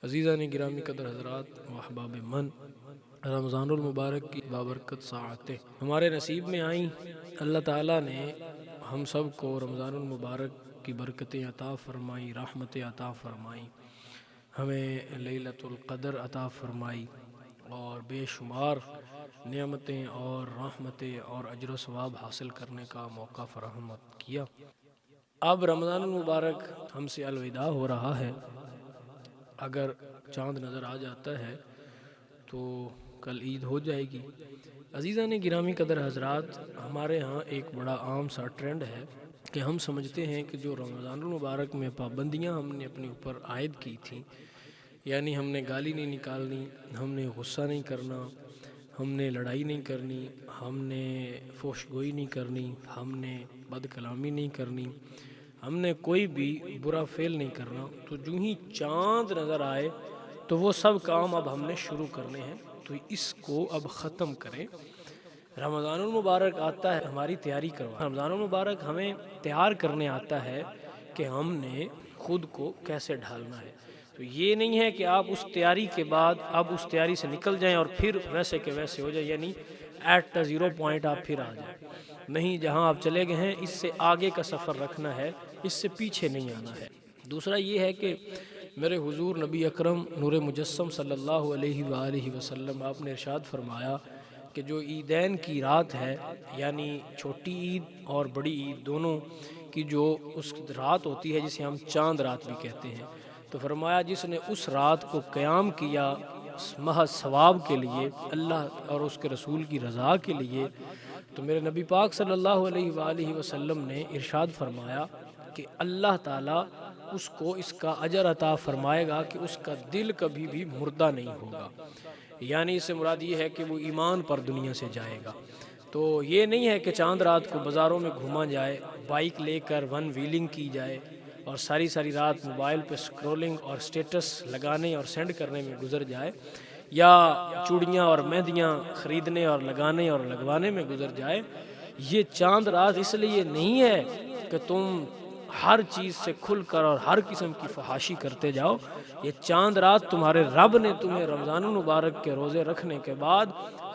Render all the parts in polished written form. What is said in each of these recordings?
عزیزان گرامی قدر حضرات و احباب من، رمضان المبارک کی بابرکت ساعتیں ہمارے نصیب میں آئیں۔ اللہ تعالیٰ نے ہم سب کو رمضان المبارک کی برکتیں عطا فرمائی، رحمتیں عطا فرمائی، ہمیں لیلۃ القدر عطا فرمائی اور بے شمار نعمتیں اور رحمتیں اور اجر و ثواب حاصل کرنے کا موقع فراہم کیا۔ اب رمضان المبارک ہم سے الوداع ہو رہا ہے۔ اگر چاند نظر آ جاتا ہے تو کل عید ہو جائے گی۔ عزیزان گرامی قدر حضرات، ہمارے ہاں ایک بڑا عام سا ٹرینڈ ہے کہ ہم سمجھتے ہیں کہ جو رمضان المبارک میں پابندیاں ہم نے اپنے اوپر عائد کی تھیں، یعنی ہم نے گالی نہیں نکالنی، ہم نے غصہ نہیں کرنا، ہم نے لڑائی نہیں کرنی، ہم نے فحش گوئی نہیں کرنی، ہم نے بد کلامی نہیں کرنی، ہم نے کوئی بھی برا فعل نہیں کرنا، تو جو ہی چاند نظر آئے تو وہ سب کام اب ہم نے شروع کرنے ہیں، تو اس کو اب ختم کریں۔ رمضان المبارک آتا ہے ہماری تیاری کروا، رمضان المبارک ہمیں تیار کرنے آتا ہے کہ ہم نے خود کو کیسے ڈھالنا ہے۔ تو یہ نہیں ہے کہ آپ اس تیاری کے بعد اب اس تیاری سے نکل جائیں اور پھر ویسے کے ویسے ہو جائیں، یعنی ایٹ دا زیرو پوائنٹ آپ پھر آ جائیں۔ نہیں، جہاں آپ چلے گئے ہیں اس سے آگے کا سفر رکھنا ہے، اس سے پیچھے نہیں آنا ہے۔ دوسرا یہ ہے کہ میرے حضور نبی اکرم نور مجسم صلی اللہ علیہ وآلہ وسلم، آپ نے ارشاد فرمایا کہ جو عیدین کی رات ہے، یعنی چھوٹی عید اور بڑی عید دونوں کی جو اس رات ہوتی ہے جسے ہم چاند رات بھی کہتے ہیں، تو فرمایا جس نے اس رات کو قیام کیا محض ثواب کے لیے، اللہ اور اس کے رسول کی رضا کے لیے، تو میرے نبی پاک صلی اللہ علیہ وآلہ وسلم نے ارشاد فرمایا کہ اللہ تعالیٰ اس کو اس کا اجر عطا فرمائے گا کہ اس کا دل کبھی بھی مردہ نہیں ہوگا، یعنی اس سے مراد یہ ہے کہ وہ ایمان پر دنیا سے جائے گا۔ تو یہ نہیں ہے کہ چاند رات کو بازاروں میں گھوما جائے، بائک لے کر ون ویلنگ کی جائے اور ساری رات موبائل پہ سکرولنگ اور سٹیٹس لگانے اور سینڈ کرنے میں گزر جائے، یا چوڑیاں اور مہندیاں خریدنے اور لگانے اور لگوانے میں گزر جائے۔ یہ چاند رات اس لیے نہیں ہے کہ تم ہر چیز سے کھل کر اور ہر قسم کی فحاشی کرتے جاؤ۔ یہ چاند رات تمہارے رب نے تمہیں رمضان المبارک کے روزے رکھنے کے بعد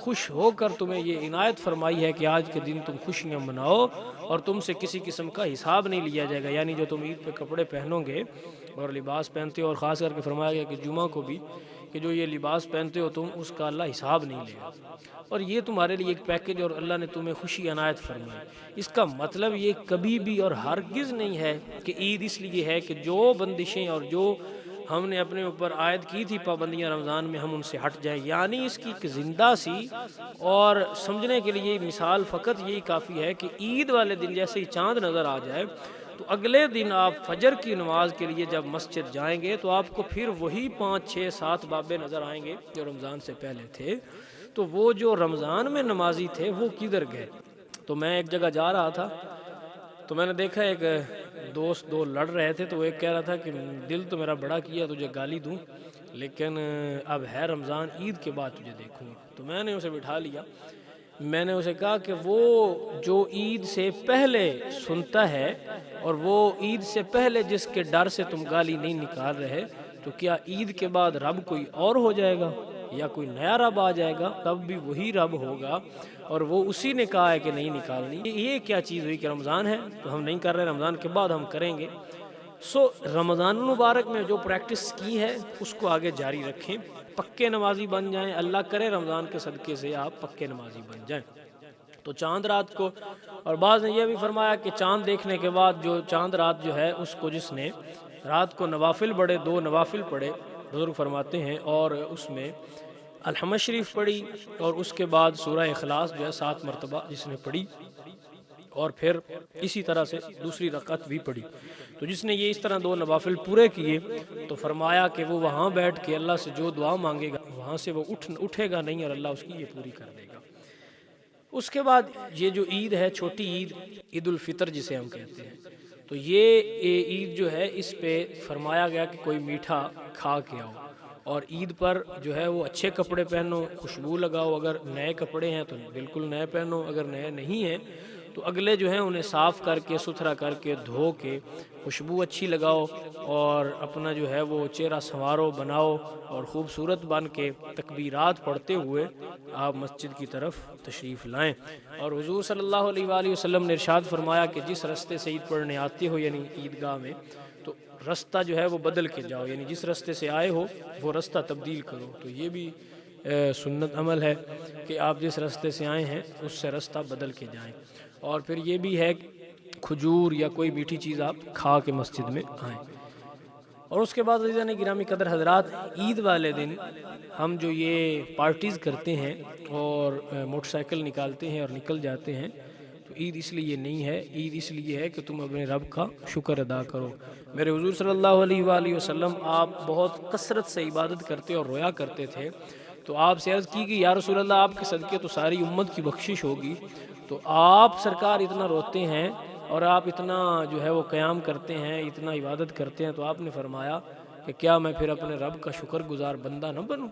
خوش ہو کر تمہیں یہ عنایت فرمائی ہے کہ آج کے دن تم خوشیاں مناؤ اور تم سے کسی قسم کا حساب نہیں لیا جائے گا، یعنی جو تم عید پہ کپڑے پہنو گے اور لباس پہنتے ہو، اور خاص کر کے فرمایا گیا کہ جمعہ کو بھی کہ جو یہ لباس پہنتے ہو تم، اس کا اللہ حساب نہیں لے گا، اور یہ تمہارے لیے ایک پیکج اور اللہ نے تمہیں خوشی عنایت فرمائی۔ اس کا مطلب یہ کبھی بھی اور ہرگز نہیں ہے کہ عید اس لیے ہے کہ جو بندشیں اور جو ہم نے اپنے اوپر عائد کی تھی پابندیاں رمضان میں، ہم ان سے ہٹ جائیں، یعنی اس کی ایک زندہ سی اور سمجھنے کے لیے مثال فقط یہی کافی ہے کہ عید والے دن جیسے ہی چاند نظر آ جائے تو اگلے دن آپ فجر کی نماز کے لیے جب مسجد جائیں گے تو آپ کو پھر وہی 5 6 7 بابے نظر آئیں گے جو رمضان سے پہلے تھے۔ تو وہ جو رمضان میں نمازی تھے وہ کدھر گئے؟ تو میں ایک جگہ جا رہا تھا تو میں نے دیکھا ایک دوست دو لڑ رہے تھے، تو وہ ایک کہہ رہا تھا کہ دل تو میرا بڑا کیا تجھے گالی دوں، لیکن اب ہے رمضان، عید کے بعد تجھے دیکھوں گا۔ تو میں نے اسے بٹھا لیا، میں نے اسے کہا کہ وہ جو عید سے پہلے سنتا ہے اور وہ عید سے پہلے جس کے ڈر سے تم گالی نہیں نکال رہے، تو کیا عید کے بعد رب کوئی اور ہو جائے گا یا کوئی نیا رب آ جائے گا؟ تب بھی وہی رب ہوگا، اور وہ اسی نے کہا ہے کہ نہیں نکالنی۔ یہ کیا چیز ہوئی کہ رمضان ہے تو ہم نہیں کر رہے، رمضان کے بعد ہم کریں گے۔ رمضان المبارک میں جو پریکٹس کی ہے اس کو آگے جاری رکھیں، پکے نمازی بن جائیں، اللہ کرے رمضان کے صدقے سے آپ پکے نمازی بن جائیں۔ تو چاند رات کو، اور بعض نے یہ بھی فرمایا کہ چاند دیکھنے کے بعد جو چاند رات جو ہے اس کو جس نے رات کو نوافل پڑھے، 2 نوافل پڑھے، بزرگ فرماتے ہیں، اور اس میں الحمد شریف پڑھی اور اس کے بعد سورہ اخلاص جو ہے 7 مرتبہ جس نے پڑھی، اور پھر اسی طرح سے دوسری رکعت بھی پڑھی، تو جس نے یہ اس طرح 2 نوافل پورے کیے تو فرمایا کہ وہ وہاں بیٹھ کے اللہ سے جو دعا مانگے گا وہاں سے وہ اٹھے گا نہیں، اور اللہ اس کی یہ پوری کر دے گا۔ اس کے بعد یہ جو عید ہے، چھوٹی عید، عید الفطر جسے ہم کہتے ہیں، تو یہ عید جو ہے اس پہ فرمایا گیا کہ کوئی میٹھا کھا کے آؤ، اور عید پر جو ہے وہ اچھے کپڑے پہنو، خوشبو لگاؤ، اگر نئے کپڑے ہیں تو بالکل نئے پہنو، اگر نئے نہیں ہیں تو اگلے جو ہیں انہیں صاف کر کے ستھرا کر کے دھو کے خوشبو اچھی لگاؤ اور اپنا جو ہے وہ چہرہ سنوارو بناؤ اور خوبصورت بن کے تکبیرات پڑھتے ہوئے آپ مسجد کی طرف تشریف لائیں۔ اور حضور صلی اللہ علیہ وآلہ وسلم نے ارشاد فرمایا کہ جس رستے سے عید پڑھنے آتے ہو یعنی عیدگاہ میں، تو رستہ جو ہے وہ بدل کے جاؤ، یعنی جس رستے سے آئے ہو وہ رستہ تبدیل کرو۔ تو یہ بھی سنت عمل ہے کہ آپ جس رستے سے آئے ہیں اس سے رستہ بدل کے جائیں۔ اور پھر یہ بھی ہے کہ کھجور یا کوئی میٹھی چیز آپ کھا کے مسجد میں آئیں۔ اور اس کے بعد عزیزان گرامی قدر حضرات، عید والے دن ہم جو یہ پارٹیز کرتے ہیں اور موٹر سائیکل نکالتے ہیں اور نکل جاتے ہیں، تو عید اس لیے نہیں ہے، عید اس لیے ہے کہ تم اپنے رب کا شکر ادا کرو۔ میرے حضور صلی اللہ علیہ وآلہ وسلم آپ بہت کثرت سے عبادت کرتے اور رویا کرتے تھے، تو آپ سے عرض کی کہ یا رسول اللہ آپ کے صدقے تو ساری امت کی بخشش ہوگی، تو آپ سرکار اتنا روتے ہیں اور آپ اتنا جو ہے وہ قیام کرتے ہیں، اتنا عبادت کرتے ہیں، تو آپ نے فرمایا کہ کیا میں پھر اپنے رب کا شکر گزار بندہ نہ بنوں؟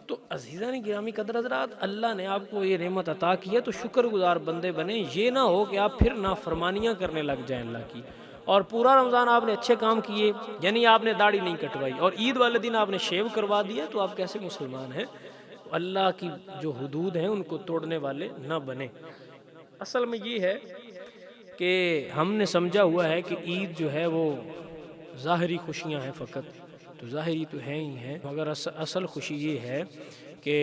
تو عزیزان گرامی قدر حضرات، اللہ نے آپ کو یہ نعمت عطا کی ہے تو شکر گزار بندے بنیں، یہ نہ ہو کہ آپ پھر نافرمانیاں کرنے لگ جائیں اللہ کی۔ اور پورا رمضان آپ نے اچھے کام کیے، یعنی آپ نے داڑھی نہیں کٹوائی اور عید والے دن آپ نے شیو کروا دیا، تو آپ کیسے مسلمان ہیں؟ اللہ کی جو حدود ہیں ان کو توڑنے والے نہ بنیں۔ اصل میں یہ ہے کہ ہم نے سمجھا ہوا ہے کہ عید جو ہے وہ ظاہری خوشیاں ہیں فقط، تو ظاہری تو ہیں ہی ہیں، مگر اصل خوشی یہ ہے کہ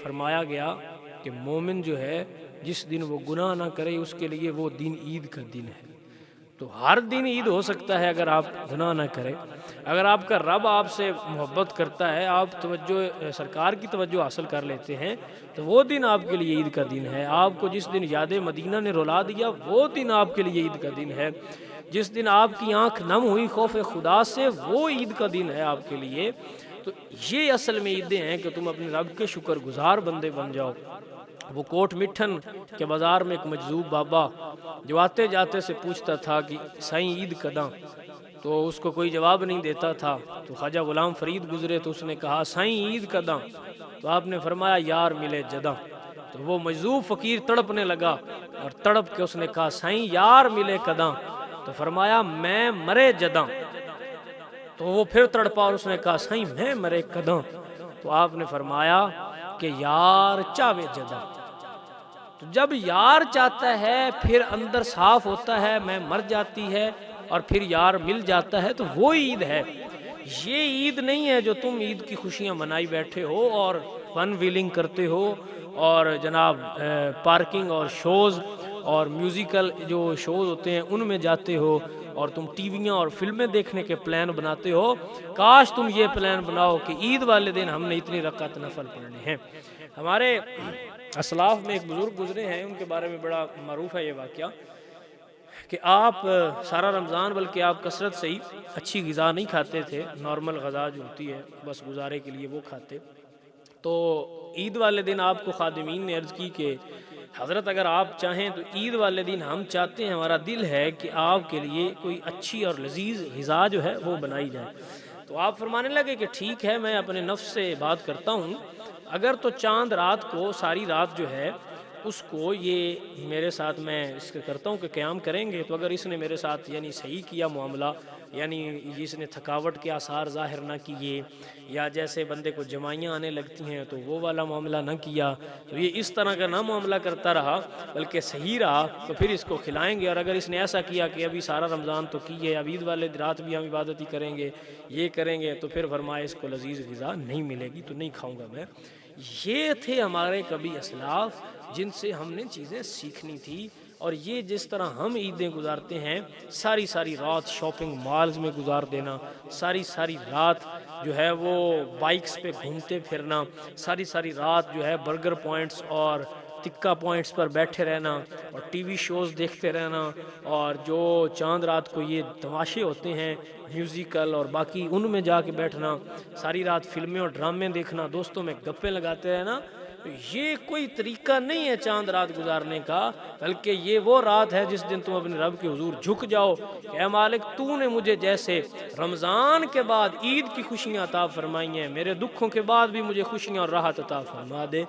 فرمایا گیا کہ مومن جو ہے جس دن وہ گناہ نہ کرے اس کے لیے وہ دن عید کا دن ہے۔ تو ہر دن عید ہو سکتا ہے اگر آپ گناہ نہ کریں، اگر آپ کا رب آپ سے محبت کرتا ہے، آپ توجہ سرکار کی توجہ حاصل کر لیتے ہیں، تو وہ دن آپ کے لیے عید کا دن ہے۔ آپ کو جس دن یاد مدینہ نے رلا دیا وہ دن آپ کے لیے عید کا دن ہے۔ جس دن آپ کی آنکھ نم ہوئی خوف خدا سے وہ عید کا دن ہے آپ کے لیے۔ تو یہ اصل میں عیدیں ہیں کہ تم اپنے رب کے شکر گزار بندے بن جاؤ۔ وہ کوٹ مٹھن کے بازار میں ایک مجذوب بابا جو آتے جاتے سے پوچھتا تھا کہ سائیں عید کداں، تو اس کو کوئی جواب نہیں دیتا تھا، تو خواجہ غلام فرید گزرے تو اس نے کہا سائیں عید کداں، تو آپ نے فرمایا یار ملے جداں۔ تو وہ مجذوب فقیر تڑپنے لگا اور تڑپ کے اس نے کہا سائیں یار ملے کداں، تو فرمایا میں مرے جداں۔ تو وہ پھر تڑپا اور اس نے کہا سائیں میں مرے کداں، تو آپ نے فرمایا کہ یار چاوے جداں۔ تو جب یار چاہتا ہے پھر اندر صاف ہوتا ہے، میں مر جاتی ہے اور پھر یار مل جاتا ہے، تو وہ عید ہے۔ یہ عید نہیں ہے جو تم عید کی خوشیاں منائی بیٹھے ہو اور فن ویلنگ کرتے ہو اور جناب پارکنگ اور شوز اور میوزیکل جو شوز ہوتے ہیں ان میں جاتے ہو اور تم ٹی ویاں اور فلمیں دیکھنے کے پلان بناتے ہو۔ کاش تم یہ پلان بناؤ کہ عید والے دن ہم نے اتنی رکعت نفل پڑھنے ہیں۔ ہمارے اسلاف میں ایک بزرگ گزرے ہیں، ان کے بارے میں بڑا معروف ہے یہ واقعہ کہ آپ سارا رمضان بلکہ آپ کثرت سے ہی اچھی غذا نہیں کھاتے تھے، نارمل غذا جو ہوتی ہے بس گزارے کے لیے وہ کھاتے۔ تو عید والے دن آپ کو خادمین نے عرض کی کہ حضرت اگر آپ چاہیں تو عید والے دن ہم چاہتے ہیں، ہمارا دل ہے کہ آپ کے لیے کوئی اچھی اور لذیذ غذا جو ہے وہ بنائی جائے۔ تو آپ فرمانے لگے کہ ٹھیک ہے، میں اپنے نفس سے بات کرتا ہوں، اگر تو چاند رات کو ساری رات جو ہے اس کو یہ میرے ساتھ میں اس کے کرتا ہوں کہ قیام کریں گے، تو اگر اس نے میرے ساتھ یعنی صحیح کیا معاملہ، یعنی جس نے تھکاوٹ کے آثار ظاہر نہ کیے یا جیسے بندے کو جمائیاں آنے لگتی ہیں تو وہ والا معاملہ نہ کیا، تو یہ اس طرح کا نہ معاملہ کرتا رہا بلکہ صحیح رہا، تو پھر اس کو کھلائیں گے۔ اور اگر اس نے ایسا کیا کہ ابھی سارا رمضان تو کیے، اب عید والے رات بھی ہم عبادت ہی کریں گے، یہ کریں گے، تو پھر فرمایا اس کو لذیذ غذا نہیں ملے گی، تو نہیں کھاؤں گا میں۔ یہ تھے ہمارے کبھی اسلاف جن سے ہم نے چیزیں سیکھنی تھی۔ اور یہ جس طرح ہم عیدیں گزارتے ہیں، ساری ساری رات شاپنگ مالز میں گزار دینا، ساری ساری رات جو ہے وہ بائکس پہ گھومتے پھرنا، ساری ساری رات جو ہے برگر پوائنٹس اور تکہ پوائنٹس پر بیٹھے رہنا اور ٹی وی شوز دیکھتے رہنا، اور جو چاند رات کو یہ تماشے ہوتے ہیں میوزیکل اور باقی ان میں جا کے بیٹھنا، ساری رات فلمیں اور ڈرامے دیکھنا، دوستوں میں گپیں لگاتے رہنا، تو یہ کوئی طریقہ نہیں ہے چاند رات گزارنے کا، بلکہ یہ وہ رات ہے جس دن تم اپنے رب کے حضور جھک جاؤ کہ اے مالک تو نے مجھے جیسے رمضان کے بعد عید کی خوشیاں عطا فرمائی ہیں، میرے دکھوں کے بعد بھی مجھے خوشیاں اور راحت عطا فرما دے،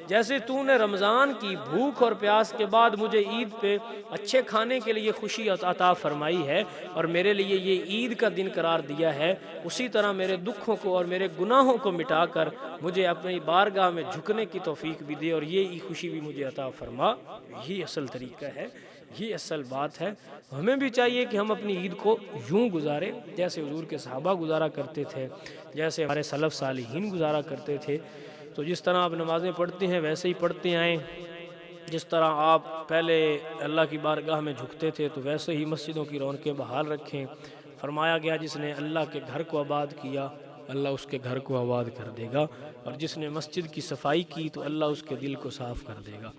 جیسے تو نے رمضان کی بھوک اور پیاس کے بعد مجھے عید پہ اچھے کھانے کے لیے خوشی عطا فرمائی ہے اور میرے لیے یہ عید کا دن قرار دیا ہے، اسی طرح میرے دکھوں کو اور میرے گناہوں کو مٹا کر مجھے اپنی بارگاہ میں جھکنے کی توفیق بھی دے اور یہ خوشی بھی مجھے عطا فرما۔ یہی اصل طریقہ ہے، یہ اصل بات ہے۔ ہمیں بھی چاہیے کہ ہم اپنی عید کو یوں گزاریں جیسے حضور کے صحابہ گزارا کرتے تھے، جیسے ہمارے سلف صالحین گزارا کرتے تھے۔ تو جس طرح آپ نمازیں پڑھتے ہیں ویسے ہی پڑھتے آئیں، جس طرح آپ پہلے اللہ کی بارگاہ میں جھکتے تھے تو ویسے ہی مسجدوں کی رونقیں بحال رکھیں۔ فرمایا گیا جس نے اللہ کے گھر کو آباد کیا اللہ اس کے گھر کو آباد کر دے گا، اور جس نے مسجد کی صفائی کی تو اللہ اس کے دل کو صاف کر دے گا۔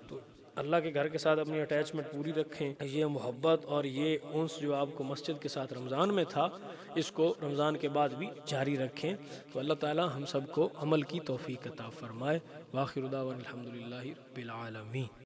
تو اللہ کے گھر کے ساتھ اپنی اٹیچمنٹ پوری رکھیں، یہ محبت اور یہ انس جو آپ کو مسجد کے ساتھ رمضان میں تھا اس کو رمضان کے بعد بھی جاری رکھیں۔ تو اللہ تعالی ہم سب کو عمل کی توفیق عطا فرمائے۔ وآخر دعوانا الحمدللہ رب العالمین۔